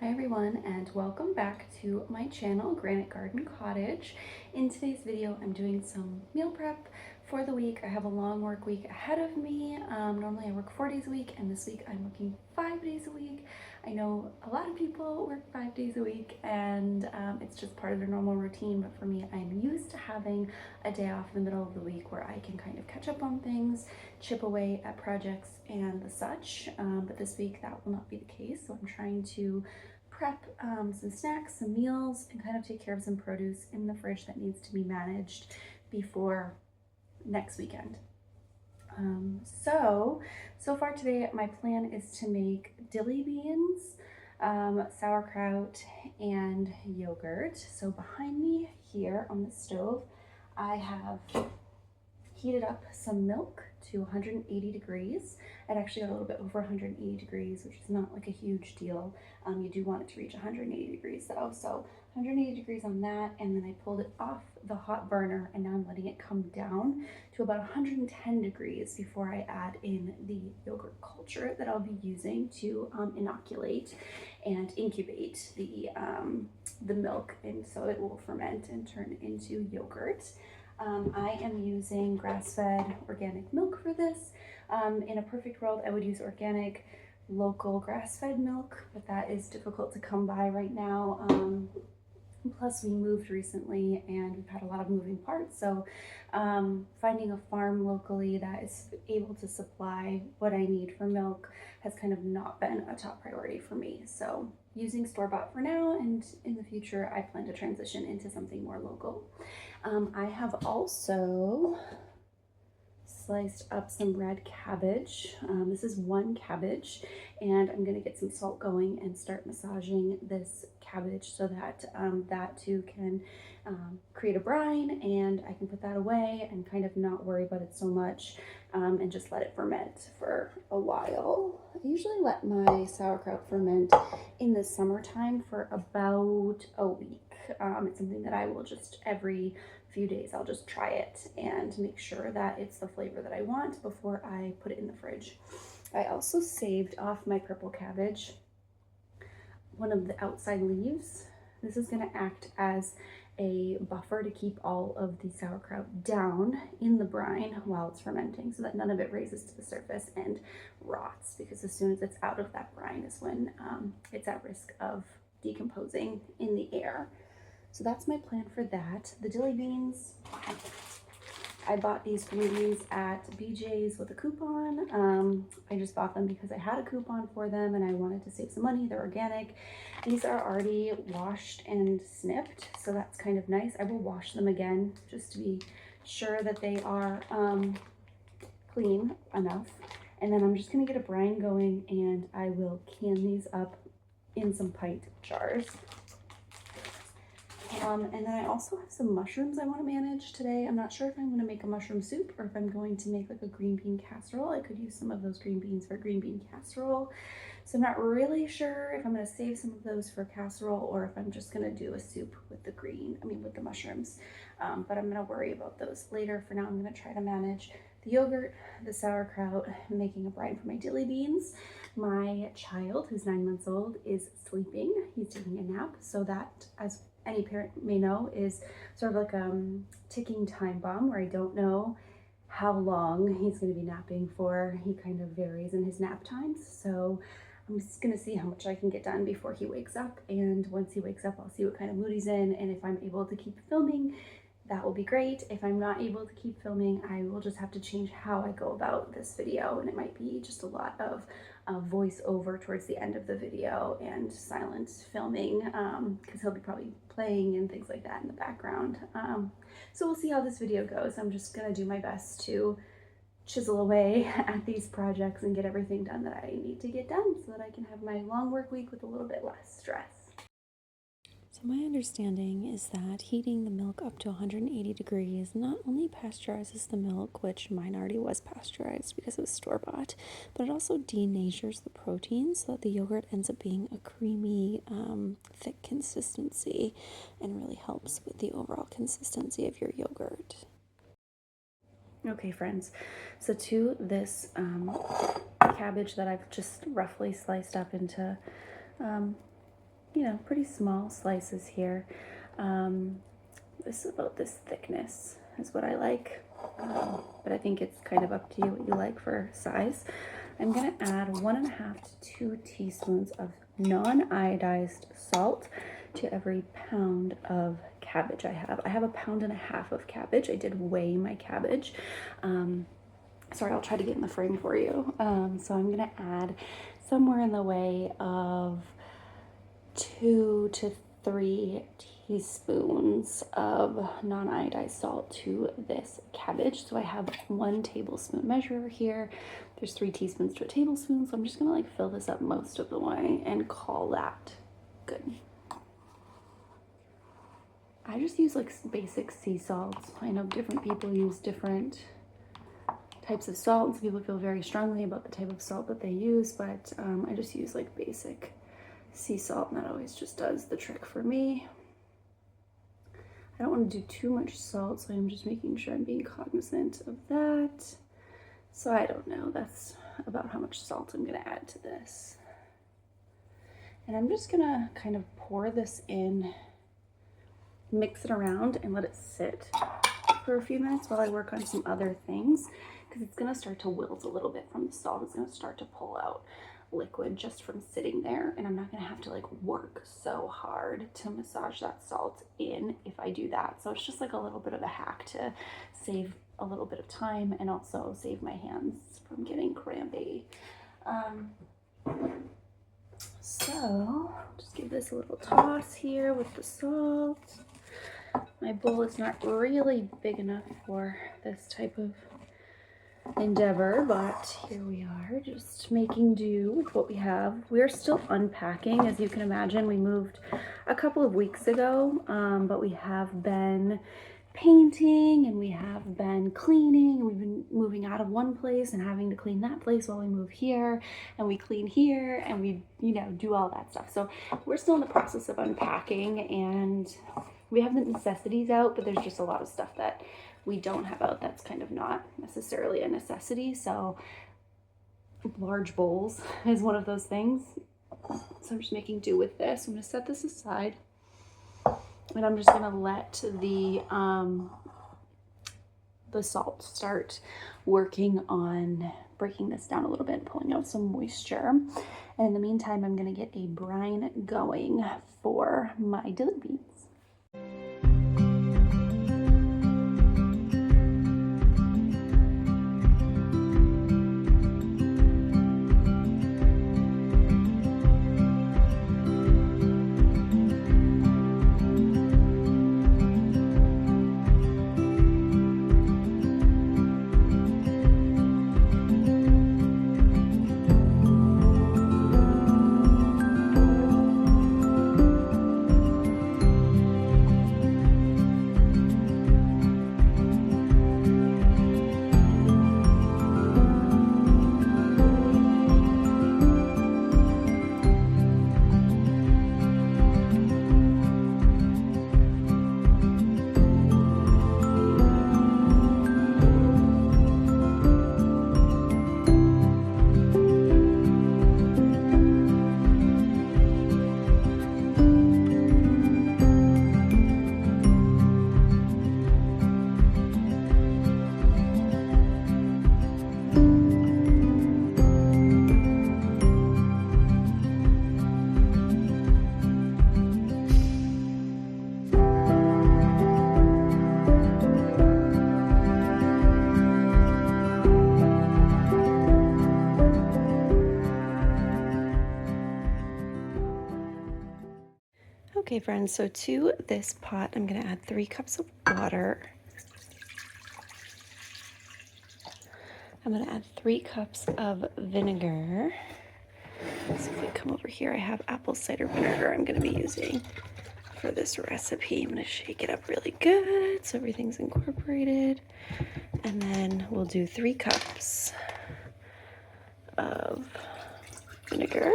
Hi everyone, and welcome back to my channel, Granite Garden Cottage. In today's video, I'm doing some meal prep for the week. I have a long work week ahead of me. Normally I work 4 days a week, and this week I'm working 5 days a week. I know a lot of people work 5 days a week, and it's just part of their normal routine, but for me, I'm used to having a day off in the middle of the week where I can kind of catch up on things, chip away at projects and the such, but this week that will not be the case, so I'm trying to prep some snacks, some meals, and kind of take care of some produce in the fridge that needs to be managed before next weekend. So far today, my plan is to make dilly beans, sauerkraut, and yogurt. So behind me here on the stove, I have heated up some milk to 180 degrees. It actually got a little bit over 180 degrees, which is not like a huge deal. You do want it to reach 180 degrees though. So 180 degrees on that, and then I pulled it off the hot burner, and now I'm letting it come down to about 110 degrees before I add in the yogurt culture that I'll be using to inoculate and incubate the milk, and so it will ferment and turn into yogurt. I am using grass-fed organic milk for this. In a perfect world, I would use organic, local grass-fed milk, but that is difficult to come by right now. Plus, we moved recently and we've had a lot of moving parts, so finding a farm locally that is able to supply what I need for milk has kind of not been a top priority for me. So using store-bought for now, and in the future I plan to transition into something more local. I have also sliced up some red cabbage. This is one cabbage, and I'm gonna get some salt going and start massaging this cabbage so that that too can create a brine, and I can put that away and kind of not worry about it so much, and just let it ferment for a while. I usually let my sauerkraut ferment in the summertime for about a week. It's something that I will just every few days I'll just try it and make sure that it's the flavor that I want before I put it in the fridge. I also saved off my purple cabbage one of the outside leaves. This is going to act as a buffer to keep all of the sauerkraut down in the brine while it's fermenting, so that none of it raises to the surface and rots, because as soon as it's out of that brine is when it's at risk of decomposing in the air. So that's my plan for that. The dilly beans, I bought these green beans at BJ's with a coupon. I just bought them because I had a coupon for them and I wanted to save some money. They're organic. These are already washed and snipped, so that's kind of nice. I will wash them again just to be sure that they are clean enough. And then I'm just gonna get a brine going, and I will can these up in some pint jars. And then I also have some mushrooms I want to manage today. I'm not sure if I'm going to make a mushroom soup or if I'm going to make like a green bean casserole. I could use some of those green beans for green bean casserole. So I'm not really sure if I'm going to save some of those for casserole or if I'm just going to do a soup with the mushrooms. But I'm going to worry about those later. For now, I'm going to try to manage the yogurt, the sauerkraut, making a brine for my dilly beans. My child, who's 9 months old, is sleeping. He's taking a nap, so that, as any parent may know, is sort of like a ticking time bomb where I don't know how long he's going to be napping for. He kind of varies in his nap times, so I'm just going to see how much I can get done before he wakes up, and once he wakes up I'll see what kind of mood he's in, and if I'm able to keep filming, that will be great. If I'm not able to keep filming, I will just have to change how I go about this video, and it might be just a lot of voiceover towards the end of the video and silent filming, because he'll be probably playing and things like that in the background. So we'll see how this video goes. I'm just gonna do my best to chisel away at these projects and get everything done that I need to get done so that I can have my long work week with a little bit less stress. So my understanding is that heating the milk up to 180 degrees not only pasteurizes the milk, which mine already was pasteurized because it was store-bought, but it also denatures the protein so that the yogurt ends up being a creamy, thick consistency and really helps with the overall consistency of your yogurt. Okay, friends, so to this cabbage that I've just roughly sliced up into you know, pretty small slices here. This is about this thickness is what I like, but I think it's kind of up to you what you like for size. I'm gonna add 1.5 to 2 teaspoons of non-iodized salt to every pound of cabbage I have. I have 1.5 pounds of cabbage. I did weigh my cabbage. Sorry, I'll try to get in the frame for you. So I'm gonna add somewhere in the way of 2 to 3 teaspoons of non-iodized salt to this cabbage. So I have 1 tablespoon measure here. There's 3 teaspoons to a tablespoon. So I'm just gonna like fill this up most of the way and call that good. I just use like basic sea salts. I know different people use different types of salt. Some people feel very strongly about the type of salt that they use, but I just use like basic sea salt, and that always just does the trick for me. I don't want to do too much salt, so I'm just making sure I'm being cognizant of that. So I don't know, that's about how much salt I'm gonna add to this. And I'm just gonna kind of pour this in, mix it around, and let it sit for a few minutes while I work on some other things, because it's gonna start to wilt a little bit from the salt. It's gonna start to pull out liquid just from sitting there, and I'm not gonna have to like work so hard to massage that salt in if I do that. So it's just like a little bit of a hack to save a little bit of time and also save my hands from getting crampy. So just give this a little toss here with the salt. My bowl is not really big enough for this type of endeavor, but here we are, just making do with what we have. We're still unpacking. As you can imagine, we moved a couple of weeks ago, but we have been painting and we have been cleaning, and we've been moving out of one place and having to clean that place while we move here, and we clean here, and we, you know, do all that stuff. So we're still in the process of unpacking, and we have the necessities out, but there's just a lot of stuff that we don't have out that's kind of not necessarily a necessity. So large bowls is one of those things. So I'm just making do with this. I'm gonna set this aside, and I'm just gonna let the salt start working on breaking this down a little bit, pulling out some moisture. And in the meantime, I'm gonna get a brine going for my dilly beans. Okay friends, so to this pot, I'm gonna add 3 cups of water. I'm gonna add 3 cups of vinegar. So if we come over here, I have apple cider vinegar I'm gonna be using for this recipe. I'm gonna shake it up really good so everything's incorporated. And then we'll do 3 cups of vinegar.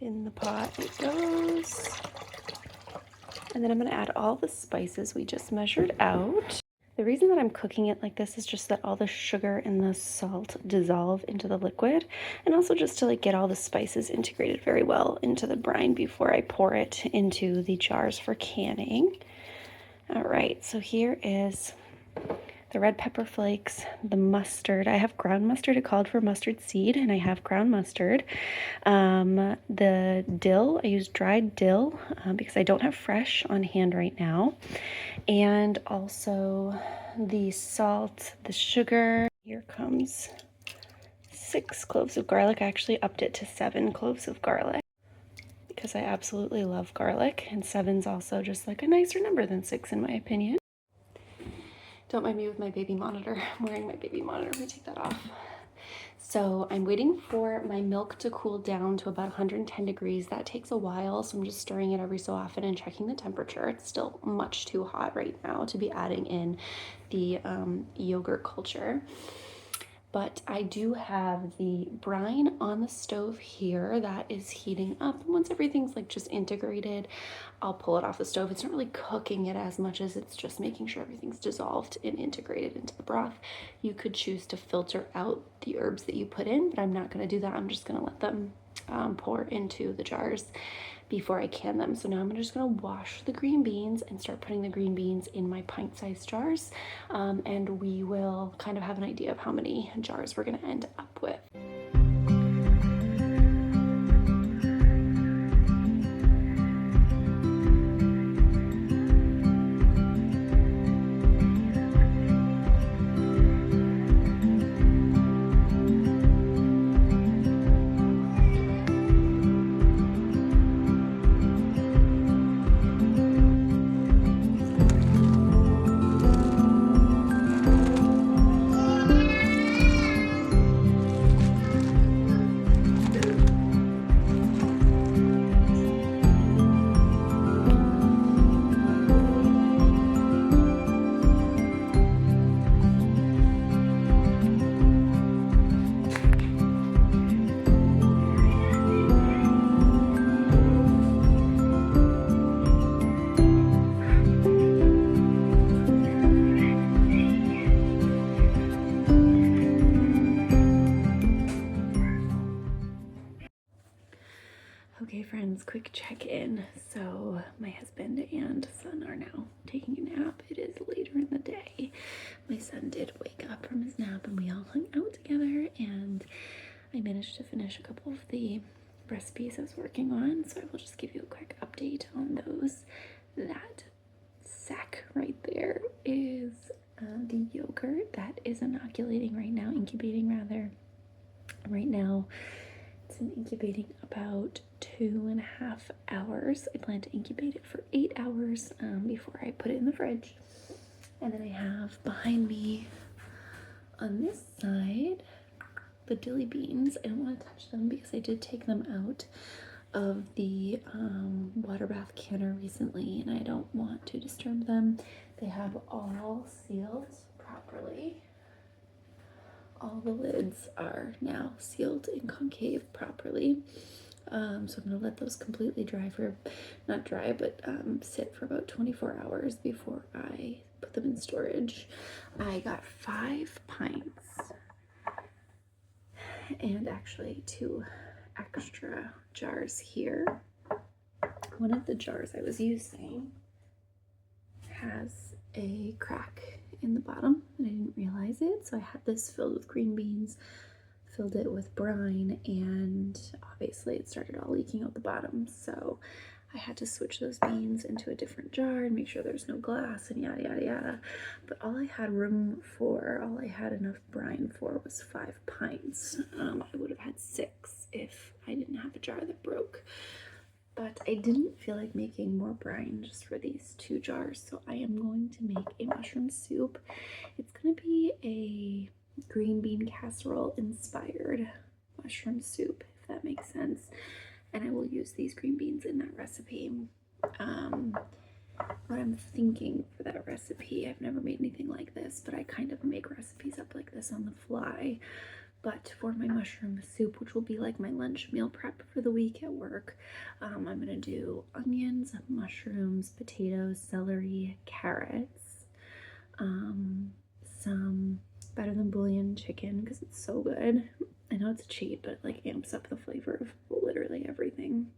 In the pot it goes. And then I'm going to add all the spices we just measured out. The reason that I'm cooking it like this is just that all the sugar and the salt dissolve into the liquid, and also just to like get all the spices integrated very well into the brine before I pour it into the jars for canning. All right, so here is the red pepper flakes, the mustard. I have ground mustard. It called for mustard seed, and I have ground mustard. The dill, I use dried dill because I don't have fresh on hand right now. And also the salt, the sugar. Here comes 6 cloves of garlic. I actually upped it to 7 cloves of garlic because I absolutely love garlic, and 7's also just like a nicer number than 6 in my opinion. Don't mind me with my baby monitor. I'm wearing my baby monitor. Let me take that off. So I'm waiting for my milk to cool down to about 110 degrees. That takes a while, so I'm just stirring it every so often and checking the temperature. It's still much too hot right now to be adding in the yogurt culture. But I do have the brine on the stove here that is heating up. Once everything's like just integrated, I'll pull it off the stove. It's not really cooking it as much as it's just making sure everything's dissolved and integrated into the broth. You could choose to filter out the herbs that you put in, but I'm not going to do that. I'm just going to let them pour into the jars before I can them. So now I'm just going to wash the green beans and start putting the green beans in my pint-sized jars, and we will kind of have an idea of how many jars we're going to end up with. Okay friends, quick check-in. So my husband and son are now taking a nap. It is later in the day. My son did wake up from his nap and we all hung out together, and I managed to finish a couple of the recipes I was working on, so I will just give you a quick update on those. That sack right there is the yogurt that is inoculating right now, incubating rather. Right now it's incubating about 2.5 hours. I plan to incubate it for 8 hours before I put it in the fridge. And then I have behind me on this side the dilly beans. I don't want to touch them because I did take them out of the water bath canner recently and I don't want to disturb them. They have all sealed properly. All the lids are now sealed and concave properly. So I'm going to let those completely dry for, not dry, but sit for about 24 hours before I put them in storage. I got 5 pints and actually 2 extra jars here. One of the jars I was using has a crack in the bottom and I didn't realize it, so I had this filled with green beans, filled it with brine, and obviously it started all leaking out the bottom, so I had to switch those beans into a different jar and make sure there's no glass and yada yada yada. But all I had enough brine for was 5 pints. I would have had 6 if I didn't have a jar that broke. But I didn't feel like making more brine just for these 2 jars, so I am going to make a mushroom soup. It's going to be a green bean casserole inspired mushroom soup, if that makes sense. And I will use these green beans in that recipe. What I'm thinking for that recipe, I've never made anything like this, but I kind of make recipes up like this on the fly. But for my mushroom soup, which will be like my lunch meal prep for the week at work, I'm gonna do onions, mushrooms, potatoes, celery, carrots, some better than bouillon chicken because it's so good. I know it's cheap, but it like amps up the flavor of literally everything.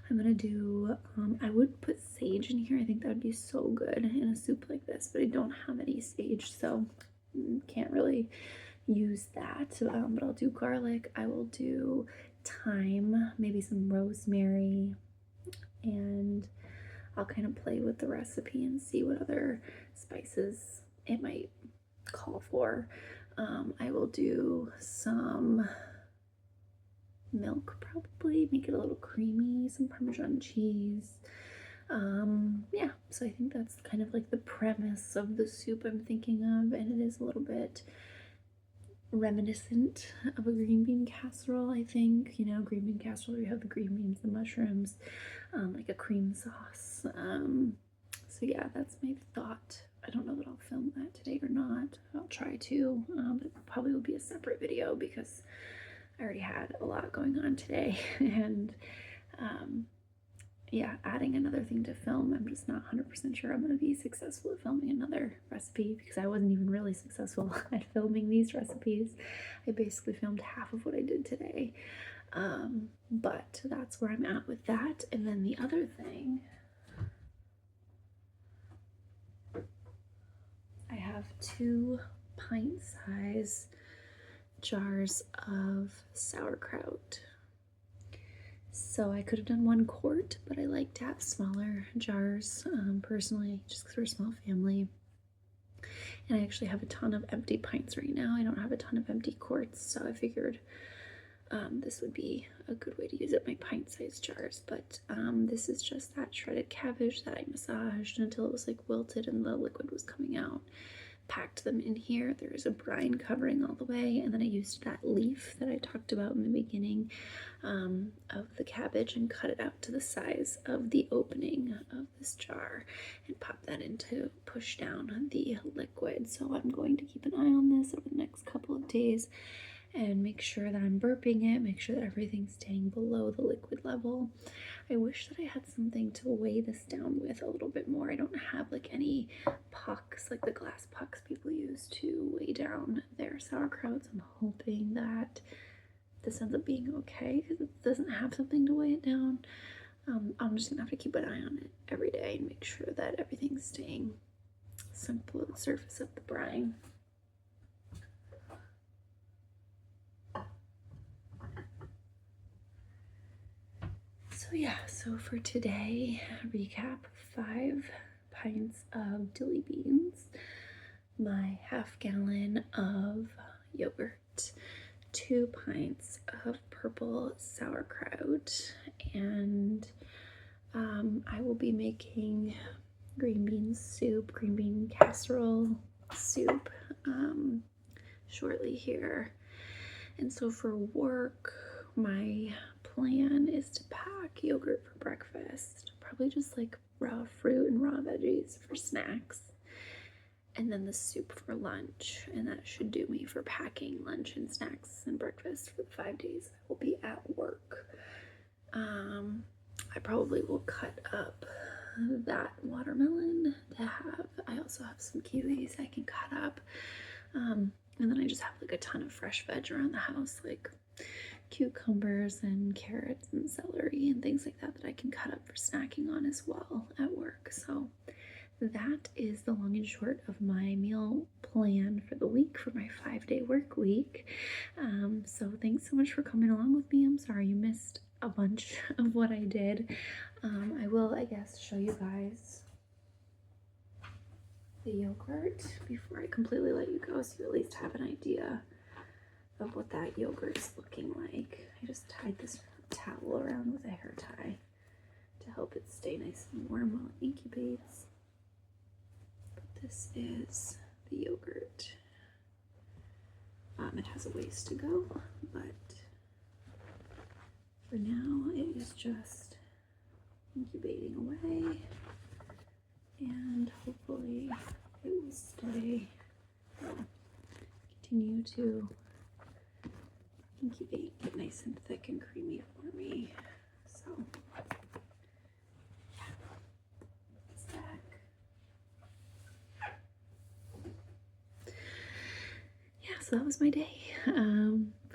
I'm gonna do, I would put sage in here. I think that would be so good in a soup like this, but I don't have any sage, so can't really use that. But I'll do garlic. I will do thyme, maybe some rosemary, and I'll kind of play with the recipe and see what other spices it might call for. I will do some milk, probably make it a little creamy, some Parmesan cheese. Yeah, so I think that's kind of like the premise of the soup I'm thinking of, and it is a little bit reminiscent of a green bean casserole. I think, you know, green bean casserole, you have the green beans, the mushrooms, like a cream sauce. So yeah, that's my thought. I don't know that I'll film that today or not. I'll try to. It probably will be a separate video because I already had a lot going on today, and yeah, adding another thing to film, I'm just not 100% sure I'm going to be successful at filming another recipe because I wasn't even really successful at filming these recipes. I basically filmed half of what I did today, but that's where I'm at with that. And then the other thing, I have 2 pint-size jars of sauerkraut. So I could have done 1 quart, but I like to have smaller jars, personally, just because we're a small family. And I actually have a ton of empty pints right now. I don't have a ton of empty quarts, so I figured this would be a good way to use up my pint-sized jars. But this is just that shredded cabbage that I massaged until it was like wilted and the liquid was coming out. Packed them in here. There's a brine covering all the way, and then I used that leaf that I talked about in the beginning of the cabbage and cut it out to the size of the opening of this jar and pop that in to push down the liquid. So I'm going to keep an eye on this over the next couple of days and make sure that I'm burping it, make sure that everything's staying below the liquid level. I wish that I had something to weigh this down with a little bit more. I don't have like any pucks, like the glass pucks people use to weigh down their sauerkrauts. I'm hoping that this ends up being okay because it doesn't have something to weigh it down. I'm just gonna have to keep an eye on it every day and make sure that everything's staying sunk below the surface of the brine. So yeah, so for today, recap: 5 pints of dilly beans, my half gallon of yogurt, 2 pints of purple sauerkraut, and I will be making green bean soup, green bean casserole soup shortly here. And so for work, my plan is to pack yogurt for breakfast, probably just like raw fruit and raw veggies for snacks, and then the soup for lunch. And that should do me for packing lunch and snacks and breakfast for the 5 days I will be at work. I probably will cut up that watermelon to have. I also have some kiwis I can cut up. And then I just have like a ton of fresh veg around the house, like cucumbers and carrots and celery and things like that that I can cut up for snacking on as well at work. So that is the long and short of my meal plan for the week, for my 5-day work week. So thanks so much for coming along with me. I'm sorry you missed a bunch of what I did. I will, I guess, show you guys the yogurt before I completely let you go, so you at least have an idea of what that yogurt's looking like. I just tied this towel around with a hair tie to help it stay nice and warm while it incubates. But this is the yogurt. It has a ways to go, but for now it is just incubating away, and hopefully it will stay, continue to incubate, get nice and thick and creamy for me. So, yeah, it's back. Yeah, so that was my day.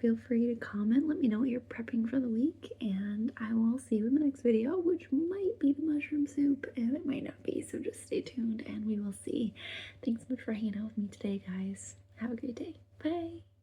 Feel free to comment. Let me know what you're prepping for the week, and I will see you in the next video, which might be the mushroom soup, and it might not be, so just stay tuned and we will see. Thanks so much for hanging out with me today, guys. Have a great day. Bye.